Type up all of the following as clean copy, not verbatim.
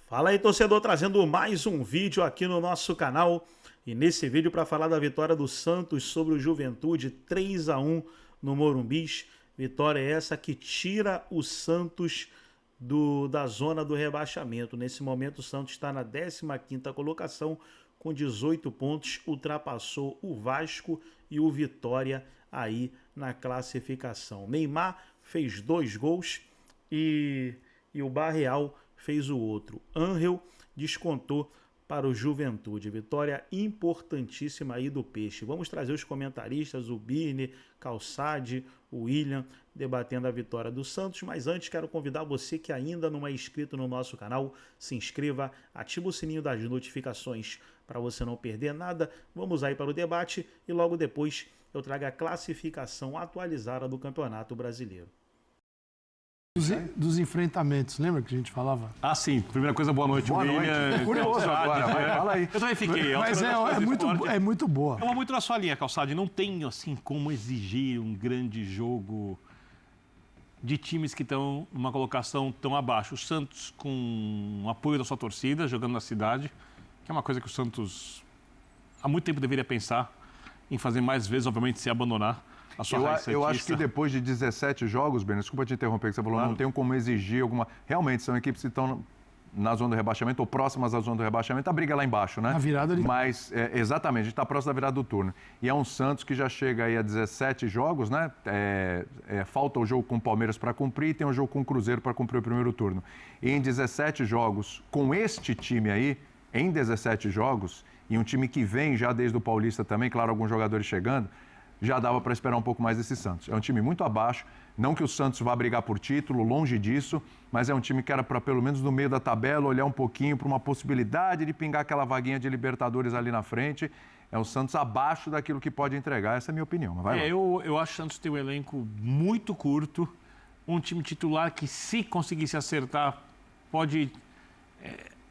Fala aí, torcedor, trazendo mais um vídeo aqui no nosso canal. E nesse vídeo para falar da vitória do Santos sobre o Juventude, 3-1 no Morumbis. Vitória essa que tira o Santos da zona do rebaixamento. Nesse momento o Santos está na 15ª colocação com 18 pontos, ultrapassou o Vasco e o Vitória aí na classificação. Neymar fez 2 gols e o Barreal fez o outro. Angel descontou para o Juventude. Vitória importantíssima aí do Peixe. Vamos trazer os comentaristas, o Birne, Calçade, o William, debatendo a vitória do Santos. Mas antes quero convidar você que ainda não é inscrito no nosso canal, se inscreva, ativa o sininho das notificações para você não perder nada. Vamos aí para o debate e logo depois eu trago a classificação atualizada do Campeonato Brasileiro. Dos enfrentamentos, lembra que a gente falava? Ah, sim. Primeira coisa, boa noite, William. Curioso agora, fala aí. Eu também fiquei. Mas é muito boa. É uma muito na sua linha, Calçade. Não tem, assim, como exigir um grande jogo de times que estão numa colocação tão abaixo. O Santos com o apoio da sua torcida, jogando na cidade, que é uma coisa que o Santos há muito tempo deveria pensar em fazer mais vezes, obviamente, se abandonar. Eu acho que depois de 17 jogos, Ben, desculpa te interromper, que você falou, claro. Não tem como exigir alguma... Realmente, são equipes que estão na zona do rebaixamento ou próximas à zona do rebaixamento, a briga é lá embaixo, né? A virada ali. Mas, exatamente, a gente está próximo da virada do turno. E é um Santos que já chega aí a 17 jogos, né? Falta o jogo com o Palmeiras para cumprir e tem o jogo com o Cruzeiro para cumprir o primeiro turno. E em 17 jogos, com este time aí, em 17 jogos, e um time que vem já desde o Paulista também, claro, alguns jogadores chegando, já dava para esperar um pouco mais desse Santos. É um time muito abaixo, não que o Santos vá brigar por título, longe disso, mas é um time que era para, pelo menos no meio da tabela, olhar um pouquinho para uma possibilidade de pingar aquela vaguinha de Libertadores ali na frente. É um Santos abaixo daquilo que pode entregar, essa é a minha opinião. Mas vai lá. Eu acho que o Santos tem um elenco muito curto, um time titular que, se conseguisse acertar, pode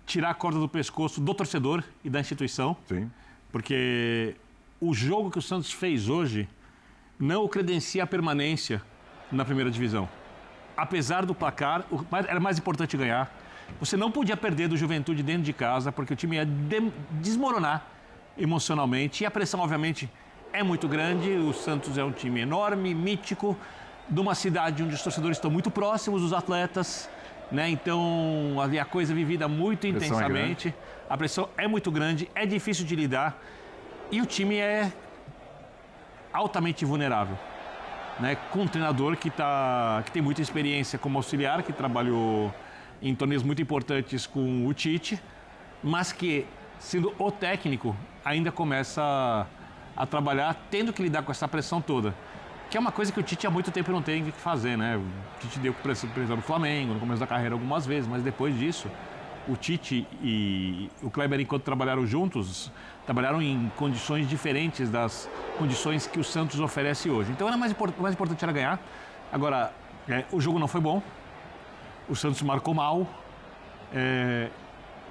tirar a corda do pescoço do torcedor e da instituição. Sim. Porque o jogo que o Santos fez hoje não o credencia a permanência na primeira divisão. Apesar do placar, era mais importante ganhar. Você não podia perder do Juventude dentro de casa, porque o time ia desmoronar emocionalmente. E a pressão, obviamente, é muito grande. O Santos é um time enorme, mítico, de uma cidade onde os torcedores estão muito próximos dos atletas, né? Então, ali a coisa é vivida muito intensamente. A pressão é muito grande, é difícil de lidar. E o time é altamente vulnerável, né? Com um treinador que tem muita experiência como auxiliar, que trabalhou em torneios muito importantes com o Tite, mas que, sendo o técnico, ainda começa a trabalhar tendo que lidar com essa pressão toda. Que é uma coisa que o Tite há muito tempo não tem que fazer, né? O Tite deu pressão no Flamengo, no começo da carreira algumas vezes, mas depois disso, o Tite e o Kleber, enquanto trabalharam juntos, trabalharam em condições diferentes das condições que o Santos oferece hoje. Então, o mais importante era ganhar. Agora, o jogo não foi bom. O Santos marcou mal.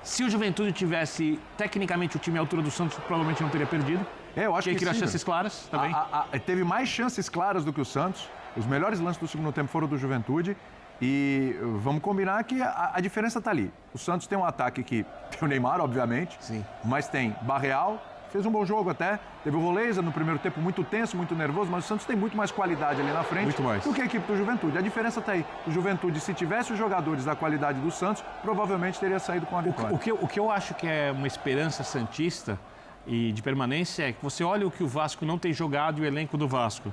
Se o Juventude tivesse, tecnicamente, o time à altura do Santos, provavelmente não teria perdido. Eu acho que criar sim, chances claras também. Teve mais chances claras do que o Santos. Os melhores lances do segundo tempo foram do Juventude. E vamos combinar que a diferença está ali. O Santos tem um ataque que tem o Neymar, obviamente, sim, mas tem Barreal, fez um bom jogo até, teve o Roleza no primeiro tempo muito tenso, muito nervoso, mas o Santos tem muito mais qualidade ali na frente do que a equipe do Juventude. A diferença está aí. O Juventude, se tivesse os jogadores da qualidade do Santos, provavelmente teria saído com a vitória. O que eu acho que é uma esperança santista e de permanência é que você olha o que o Vasco não tem jogado e o elenco do Vasco.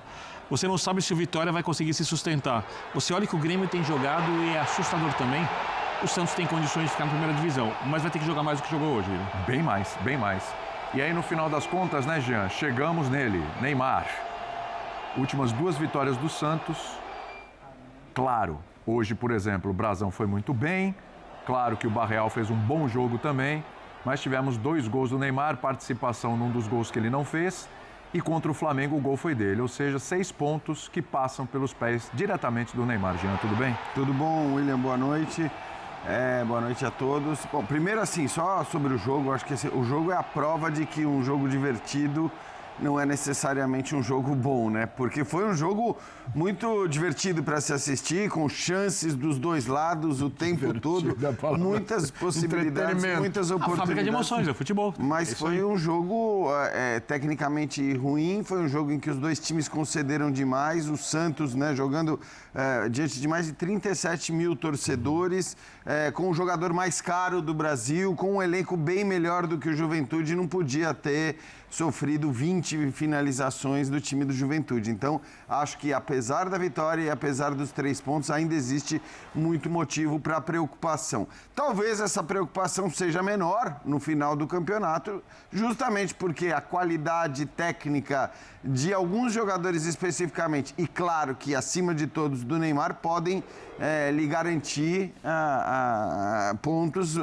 Você não sabe se o Vitória vai conseguir se sustentar. Você olha que o Grêmio tem jogado e é assustador também. O Santos tem condições de ficar na primeira divisão, mas vai ter que jogar mais do que jogou hoje. Bem mais, bem mais. E aí, no final das contas, né, Jean? Chegamos nele, Neymar. Últimas 2 vitórias do Santos. Claro, hoje, por exemplo, o Brasão foi muito bem. Claro que o Barreal fez um bom jogo também. Mas tivemos 2 gols do Neymar, participação num dos gols que ele não fez. E contra o Flamengo o gol foi dele, ou seja, 6 pontos que passam pelos pés diretamente do Neymar. Jean, tudo bem? Tudo bom, William? Boa noite. Boa noite a todos. Bom, primeiro assim, só sobre o jogo, acho que o jogo é a prova de que um jogo divertido não é necessariamente um jogo bom, né? Porque foi um jogo muito divertido para se assistir, com chances dos dois lados o tempo todo, muitas possibilidades, muitas oportunidades. A fábrica de emoções, é o futebol. Mas foi um jogo tecnicamente ruim, foi um jogo em que os dois times concederam demais, o Santos, né, jogando diante de mais de 37 mil torcedores, com o jogador mais caro do Brasil, com um elenco bem melhor do que o Juventude, não podia ter sofrido 20 finalizações do time do Juventude. Então, acho que apesar da vitória e apesar dos 3 pontos, ainda existe muito motivo para preocupação. Talvez essa preocupação seja menor no final do campeonato, justamente porque a qualidade técnica de alguns jogadores especificamente, e claro que acima de todos do Neymar, podem lhe garantir pontos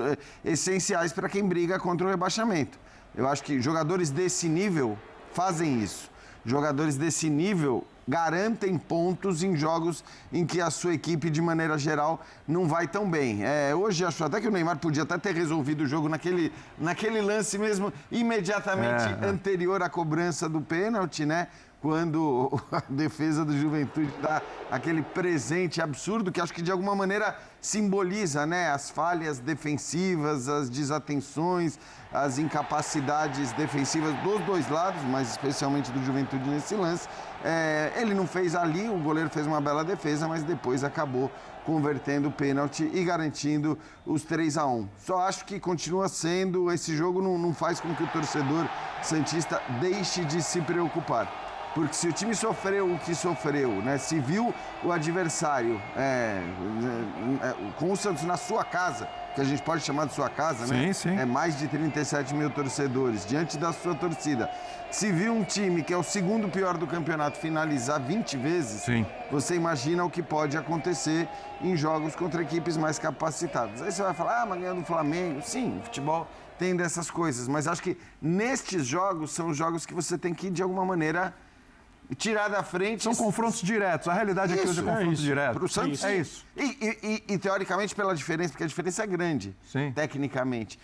essenciais para quem briga contra o rebaixamento. Eu acho que jogadores desse nível fazem isso. Jogadores desse nível garantem pontos em jogos em que a sua equipe, de maneira geral, não vai tão bem. Hoje, acho até que o Neymar podia até ter resolvido o jogo naquele lance mesmo, imediatamente anterior à cobrança do pênalti, né? Quando a defesa do Juventude dá aquele presente absurdo que acho que de alguma maneira simboliza, né, as falhas defensivas, as desatenções, as incapacidades defensivas dos dois lados, mas especialmente do Juventude nesse lance. Ele não fez ali, o goleiro fez uma bela defesa, mas depois acabou convertendo o pênalti e garantindo os 3-1. Só acho que continua sendo, esse jogo não faz com que o torcedor santista deixe de se preocupar. Porque se o time sofreu o que sofreu, né? Se viu o adversário com o Santos na sua casa, que a gente pode chamar de sua casa, né? Sim. Mais de 37 mil torcedores, diante da sua torcida. Se viu um time que é o segundo pior do campeonato finalizar 20 vezes, você imagina o que pode acontecer em jogos contra equipes mais capacitadas. Aí você vai falar, mas ganhando do Flamengo. Sim, o futebol tem dessas coisas, mas acho que nestes jogos são os jogos que você tem que, de alguma maneira, tirar da frente. São confrontos diretos. A realidade é que hoje é confronto direto. Para o Santos, é isso. E teoricamente pela diferença, porque a diferença é grande, tecnicamente.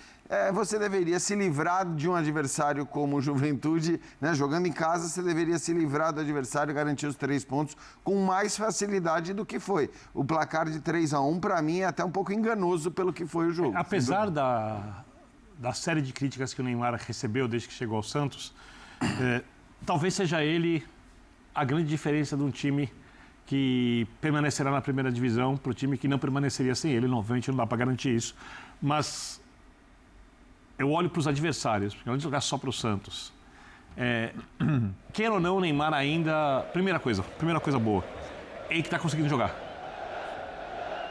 Você deveria se livrar de um adversário como o Juventude, né? Jogando em casa, você deveria se livrar do adversário e garantir os 3 pontos com mais facilidade do que foi. O placar de 3-1, para mim, é até um pouco enganoso pelo que foi o jogo. Apesar da série de críticas que o Neymar recebeu desde que chegou ao Santos, talvez seja ele a grande diferença de um time que permanecerá na primeira divisão para o time que não permaneceria sem ele. Obviamente não dá para garantir isso. Mas eu olho para os adversários, porque além de jogar só para o Santos, queira ou não, o Neymar ainda... Primeira coisa boa, ele que está conseguindo jogar.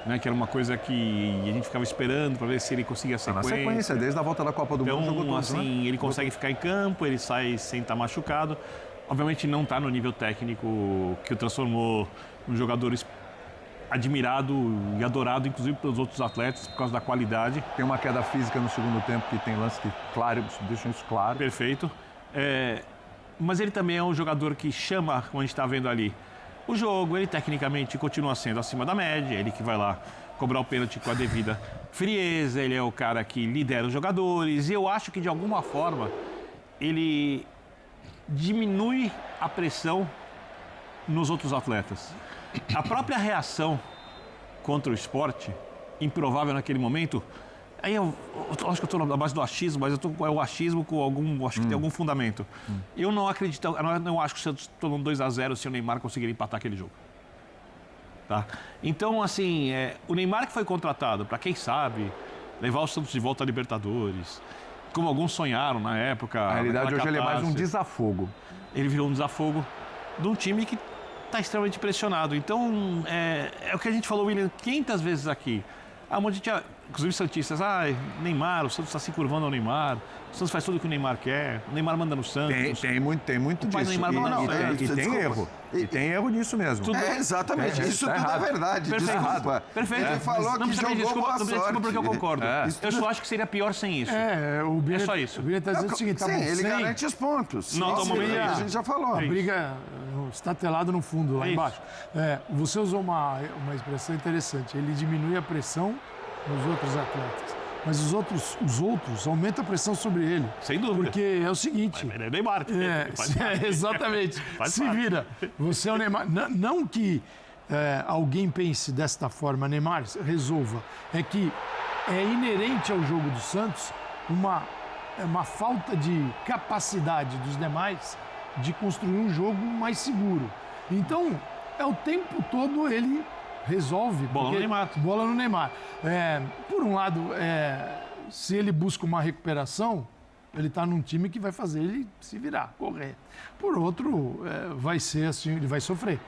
Né, que era uma coisa que a gente ficava esperando para ver se ele conseguia sequência. Na sequência, desde a volta da Copa do Mundo, jogou então, todos, assim, né? ele consegue ficar em campo, ele sai sem estar machucado. Obviamente não está no nível técnico que o transformou num jogador admirado e adorado, inclusive pelos outros atletas, por causa da qualidade. Tem uma queda física no segundo tempo, que tem lance que, claro, deixam isso claro. Perfeito. Mas ele também é um jogador que chama, como a gente está vendo ali, o jogo. Ele tecnicamente continua sendo acima da média, ele que vai lá cobrar o pênalti com a devida frieza, ele é o cara que lidera os jogadores, e eu acho que de alguma forma ele diminui a pressão nos outros atletas. A própria reação contra o Sport, improvável naquele momento, aí eu acho que eu estou na base do achismo, mas é o achismo com algum, acho que tem algum fundamento. Eu não acredito, eu não acho que o Santos tomou 2-0 se o Neymar conseguir empatar aquele jogo. Tá? Então, assim, o Neymar que foi contratado para, quem sabe, levar o Santos de volta à Libertadores, como alguns sonharam na época. Na realidade, hoje ele é mais um desafogo. Ele virou um desafogo de um time que está extremamente pressionado. Então, é o que a gente falou, William, 500 vezes aqui. Um monte de gente, inclusive santistas, Neymar, o Santos está se curvando ao Neymar, o Santos faz tudo o que o Neymar quer, o Neymar manda no Santos. Tem muito disso. E tem erro. E tem erro nisso mesmo. Exatamente, isso tudo é verdade. Perfeito. Desculpa. Perfeito. Ele falou que jogou boa sorte. Desculpa porque eu concordo. Eu só acho que seria pior sem isso. É só isso. O Bilha está dizendo o seguinte, tá bom, ele garante os pontos. Não, a gente já falou. A briga estatelado no fundo, lá embaixo. Você usou uma expressão interessante. Ele diminui a pressão nos outros atletas. mas os outros aumentam a pressão sobre ele. Sem dúvida. Porque é o seguinte... Ele é Neymar. Exatamente. Se vira. Você é o Neymar. Não que alguém pense desta forma, Neymar resolva. É que é inerente ao jogo do Santos uma falta de capacidade dos demais de construir um jogo mais seguro. Então, o tempo todo ele resolve. Bola no Neymar. Bola no Neymar. Por um lado, se ele busca uma recuperação, ele está num time que vai fazer ele se virar, correr. Por outro, vai ser assim, ele vai sofrer.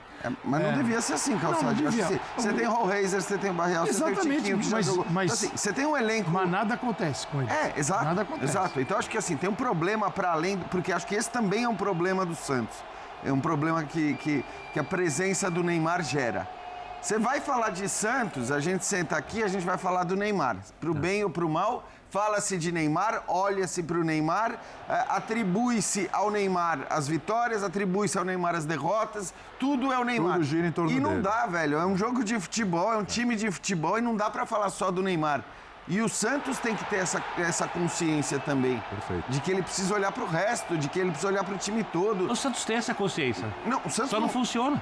Mas não devia ser assim, Calçade. Não devia. Você tem o Hallraiser, você tem o Barreal, você tem o Tiquinho, que já jogou. Mas então, assim, você tem um elenco... Mas nada acontece com ele. Exato. Nada acontece. Exato. Então, acho que assim, tem um problema para além... Porque acho que esse também é um problema do Santos. É um problema que a presença do Neymar gera. Você vai falar de Santos, a gente senta aqui, a gente vai falar do Neymar. Pro bem ou pro mal, fala-se de Neymar, olha-se para o Neymar, atribui-se ao Neymar as vitórias, atribui-se ao Neymar as derrotas, tudo é o Neymar. Tudo gira em torno e não dele. dá, velho, é um jogo de futebol, é um time de futebol e não dá para falar só do Neymar. E o Santos tem que ter essa consciência também. Perfeito. De que ele precisa olhar para o resto, de que ele precisa olhar para o time todo. O Santos tem essa consciência. Não, o Santos Só não funciona.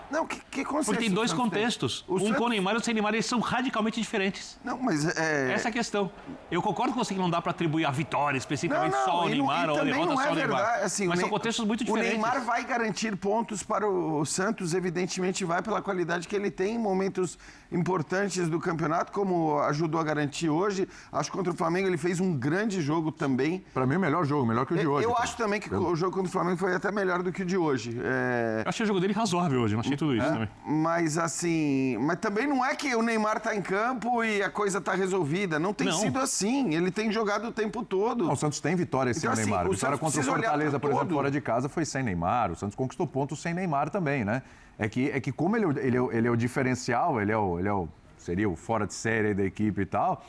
Não, que consciência? Porque tem dois o Santos tem? contextos. O Um Santos- com o Neymar e outro sem Neymar, eles são radicalmente diferentes. Não, mas Essa é a questão. Eu concordo com você que não dá para atribuir a vitória especificamente só ao e Neymar ou a também derrota não é só ao Neymar. verdade, assim, Mas o são contextos muito diferentes. O Neymar vai garantir pontos para o Santos, evidentemente vai pela qualidade que ele tem em momentos importantes do campeonato, como ajudou a garantir hoje. Acho que contra o Flamengo ele fez um grande jogo também. Para mim, o melhor jogo, melhor que o de hoje. Eu cara. acho também que o jogo contra o Flamengo foi até melhor do que o de hoje. Eu achei o jogo dele razoável hoje, não achei tudo isso também. Mas assim, mas também não é que o Neymar tá em campo e a coisa tá resolvida. Não tem Não. sido assim. Ele tem jogado o tempo todo. Não, o Santos tem vitória sem Então, o assim, Neymar. o A vitória Santos contra o precisa olhar Fortaleza, pra por exemplo, todo. fora de casa, foi sem Neymar. O Santos conquistou pontos sem Neymar também, né? É que como ele é o diferencial, seria o fora de série da equipe e tal,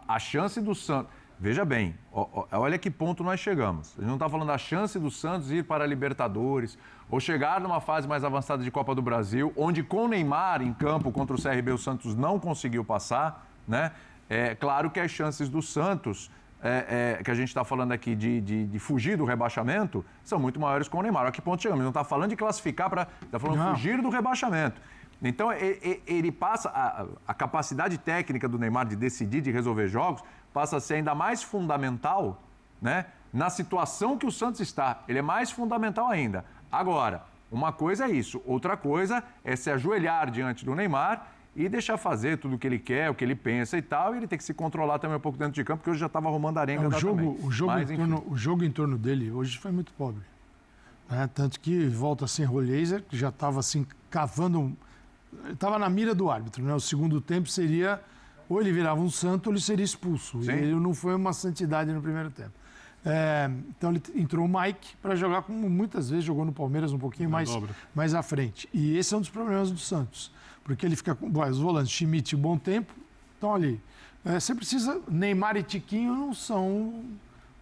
a chance do Santos... Veja bem, olha que ponto nós chegamos. A gente não está falando da chance do Santos ir para a Libertadores ou chegar numa fase mais avançada de Copa do Brasil, onde com o Neymar em campo contra o CRB o Santos não conseguiu passar, né? É claro que as chances do Santos, que a gente está falando aqui de fugir do rebaixamento, são muito maiores com o Neymar. Olha que ponto chegamos. A gente não está falando de classificar para... Está falando de fugir do rebaixamento. Então, ele passa... A capacidade técnica do Neymar de decidir, de resolver jogos, passa a ser ainda mais fundamental, né? Na situação que o Santos está. Ele é mais fundamental ainda. Agora, uma coisa é isso. Outra coisa é se ajoelhar diante do Neymar e deixar fazer tudo o que ele quer, o que ele pensa e tal. E ele tem que se controlar também um pouco dentro de campo, porque hoje já estava arrumando arenga também. O jogo em torno dele hoje foi muito pobre. Né? Tanto que volta sem Hallraiser, que já estava assim, cavando... Estava na mira do árbitro, né? O segundo tempo seria... Ou ele virava um santo ou ele seria expulso. Sim. E ele não foi uma santidade no primeiro tempo. Então ele entrou o Mike para jogar como muitas vezes jogou no Palmeiras um pouquinho mais à frente. E esse é um dos problemas do Santos. Porque ele fica com os volantes, Schmidt e Bom Tempo, estão ali. Você precisa... Neymar e Tiquinho não são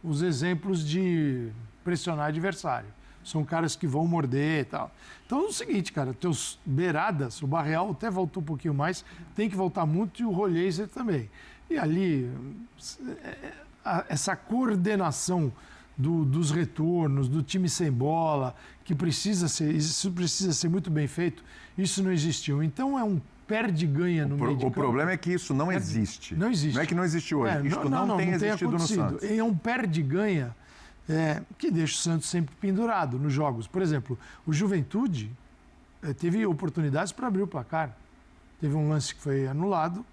os exemplos de pressionar adversário. São caras que vão morder e tal. Então é o seguinte, cara, teus beiradas, o Barreal até voltou um pouquinho mais, tem que voltar muito e o Hallraiser também. E ali, essa coordenação dos retornos, do time sem bola, que isso precisa ser muito bem feito, isso não existiu. Então é um perde-ganha no meio de campo. O problema é que isso não existe. Não existe. Não é que não existe hoje. Isso não tem existido no Santos. É um perde-ganha que deixa o Santos sempre pendurado nos jogos. Por exemplo, o Juventude teve oportunidades para abrir o placar. Teve um lance que foi anulado,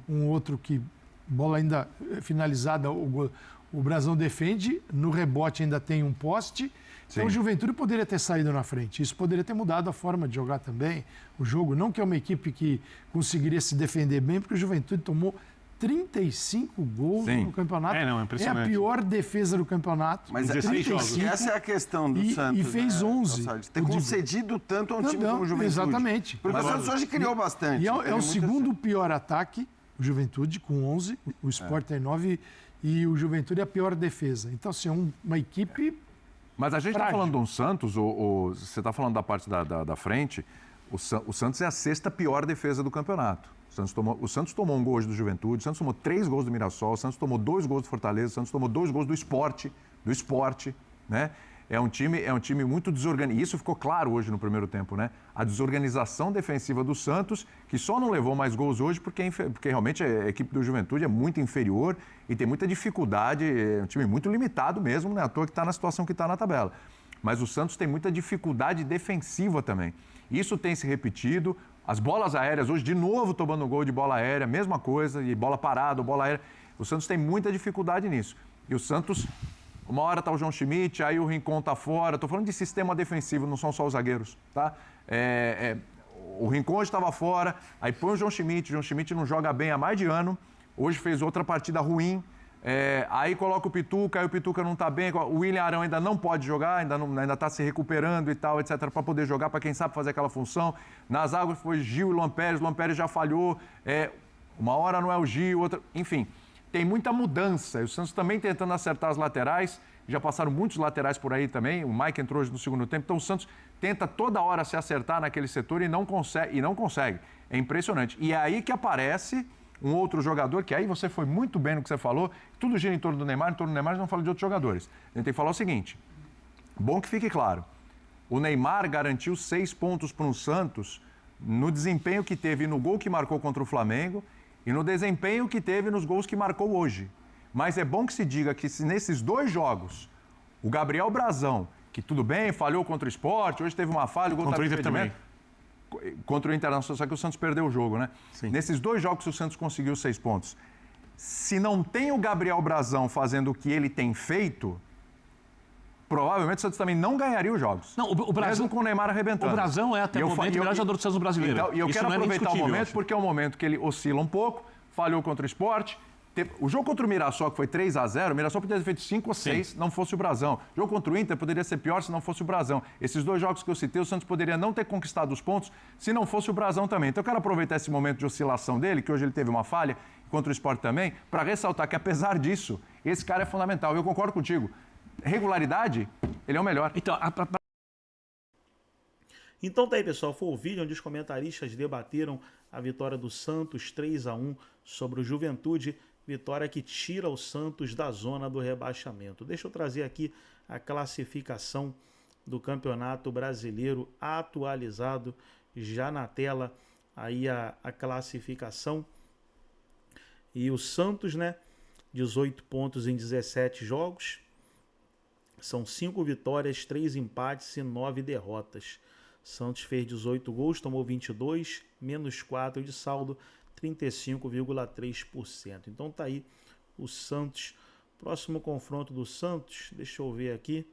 um outro que, bola ainda finalizada, o Brasão defende, no rebote ainda tem um poste. Então o Juventude poderia ter saído na frente. Isso poderia ter mudado a forma de jogar também, o jogo. Não que é uma equipe que conseguiria se defender bem, porque o Juventude tomou 35 gols no campeonato. É a pior defesa do campeonato. Mas 35, essa é a questão do Santos. E fez 11. Ter concedido tanto a um time como o Juventude. Exatamente. Porque o Santos hoje criou bastante. E é o segundo pior ataque, o Juventude, com 11. O Sport tem 9 e o Juventude é a pior defesa. Então, assim, é uma equipe... Mas a gente está falando de um Santos, você está falando da parte da frente, O Santos é a sexta pior defesa do campeonato. O Santos tomou um gol hoje do Juventude, o Santos tomou 3 gols do Mirassol, o Santos tomou 2 gols do Fortaleza, o Santos tomou 2 gols do Sport, né? É um time muito desorganizado. E isso ficou claro hoje no primeiro tempo, né? A desorganização defensiva do Santos, que só não levou mais gols hoje porque realmente a equipe do Juventude é muito inferior e tem muita dificuldade, é um time muito limitado mesmo, né? À toa que está na situação que está na tabela. Mas o Santos tem muita dificuldade defensiva também. Isso tem se repetido. As bolas aéreas, hoje de novo tomando gol de bola aérea, mesma coisa, e bola parada, bola aérea. O Santos tem muita dificuldade nisso. E o Santos, uma hora está o João Schmidt, aí o Rincon está fora. Estou falando de sistema defensivo, não são só os zagueiros, tá? O Rincon hoje estava fora, aí põe o João Schmidt não joga bem há mais de ano. Hoje fez outra partida ruim. Aí coloca o Pituca, aí o Pituca não está bem, o William Arão ainda não pode jogar, ainda está se recuperando e tal, etc., para poder jogar, para quem sabe fazer aquela função. Nas águas foi Gil e Luan Pérez já falhou, uma hora não é o Gil, outra... Enfim, tem muita mudança. E o Santos também tentando acertar as laterais, já passaram muitos laterais por aí também, o Mike entrou hoje no segundo tempo, então o Santos tenta toda hora se acertar naquele setor e não consegue. É impressionante. E é aí que aparece um outro jogador, que aí você foi muito bem no que você falou, tudo gira em torno do Neymar, não fala de outros jogadores. A gente tem que falar o seguinte, bom que fique claro, o Neymar garantiu 6 pontos para o Santos no desempenho que teve no gol que marcou contra o Flamengo e no desempenho que teve nos gols que marcou hoje. Mas é bom que se diga que se nesses 2 jogos, o Gabriel Brazão, que tudo bem, falhou contra o Sport, hoje teve uma falha, o gol contra o Inter também. Contra o Internacional, só que o Santos perdeu o jogo, né? Sim. Nesses 2 jogos o Santos conseguiu 6 pontos. Se não tem o Gabriel Brazão fazendo o que ele tem feito, provavelmente o Santos também não ganharia os jogos. Não, o Brazão, mesmo com o Neymar arrebentando. O Brazão é até o momento o melhor jogador do Santos brasileiro. Então, e eu quero aproveitar o momento porque é um momento que ele oscila um pouco, falhou contra o Sport. O jogo contra o Mirassol, que foi 3-0, o Mirassol poderia ter feito 5 ou 6 se não fosse o Brazão. O jogo contra o Inter poderia ser pior se não fosse o Brazão. Esses 2 jogos que eu citei, o Santos poderia não ter conquistado os pontos se não fosse o Brazão também. Então eu quero aproveitar esse momento de oscilação dele, que hoje ele teve uma falha, contra o Sport também, para ressaltar que apesar disso, esse cara é fundamental. Eu concordo contigo. Regularidade, ele é o melhor. Então tá aí, pessoal, foi o vídeo onde os comentaristas debateram a vitória do Santos 3-1 sobre o Juventude, vitória que tira o Santos da zona do rebaixamento. Deixa eu trazer aqui a classificação do Campeonato Brasileiro atualizado, já na tela aí a classificação. E o Santos, né, 18 pontos em 17 jogos, são 5 vitórias, 3 empates e 9 derrotas. Santos fez 18 gols, tomou 22, menos 4 de saldo, 35,3%. Então tá aí o Santos. Próximo confronto do Santos, deixa eu ver aqui,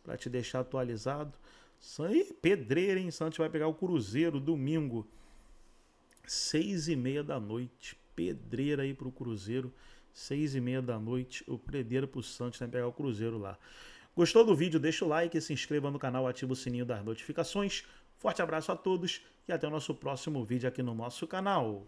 para te deixar atualizado. Pedreira, hein? Santos vai pegar o Cruzeiro domingo, 6h30 da noite. Pedreira aí pro Cruzeiro, 6h30 da noite. O pedreira pro Santos vai pegar o Cruzeiro lá. Gostou do vídeo? Deixa o like, se inscreva no canal, ativa o sininho das notificações. Forte abraço a todos e até o nosso próximo vídeo aqui no nosso canal.